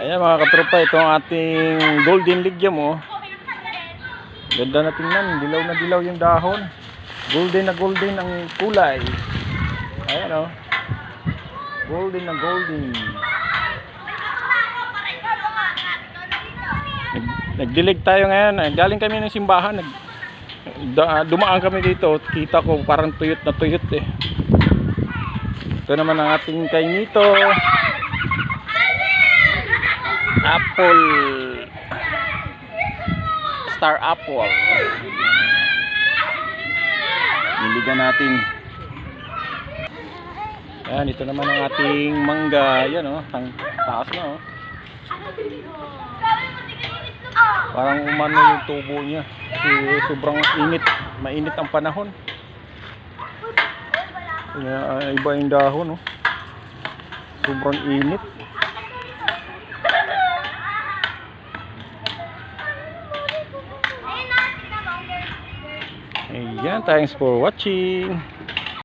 Ayan mga katropa, ito ang ating golden ligyam oh. Ganda na tingnan, dilaw na dilaw yung dahon. Golden na golden ang kulay. Ayan oh. Golden na golden. Nagdilig tayo ngayon. Galing kami ng simbahan. Dumaan kami dito. Kita ko parang tuyot na tuyot eh. Ito naman ang ating kainito. Apple. Star apple. Niligan natin. Ayan, ito naman ang ating mangga. Ayan oh, ang taas na oh. Parang umano yung tubo niya. Kasi sobrang init. Mainit ang panahon. Iba yung dahon oh. Sobrang init. Ayan, thanks for watching.